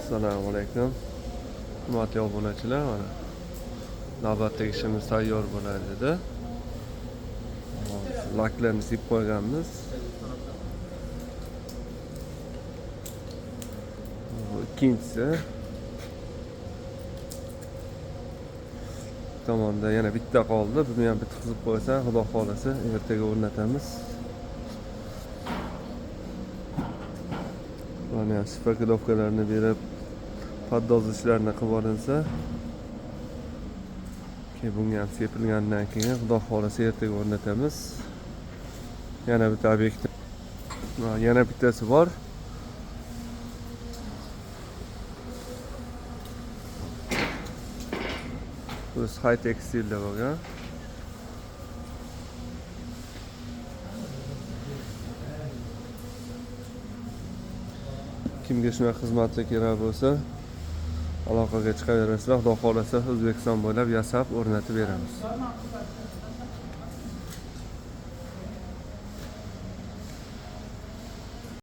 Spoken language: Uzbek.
Assalomu alaykum. Hurmatli obunachilar, mana navbatdagi ishimiz tayyor bo'ladi dedi. Laklarni silib qo'yganmiz. Bu ikkinchisi. Tomonda yana bitta qoldi. Buni ham bitkizib qo'ysa, xudo xolasa ertaga o'rnatamiz. Mana spakilovkalarni berib, poddozishlarni qilib olinsa, bunga ham sepilgandan keyin xudo xolasa ertaga o'rnatamiz. Yana bitta obyekt. Yana bittasi bor. Bu high-tech stilda bo'lgan. Kimga shunaqa xizmatlar kerak bo'lsa, aloqaga chiqaverasizlar. Xudo xolasa O'zbekiston bo'ylab yasab o'rnatib beramiz.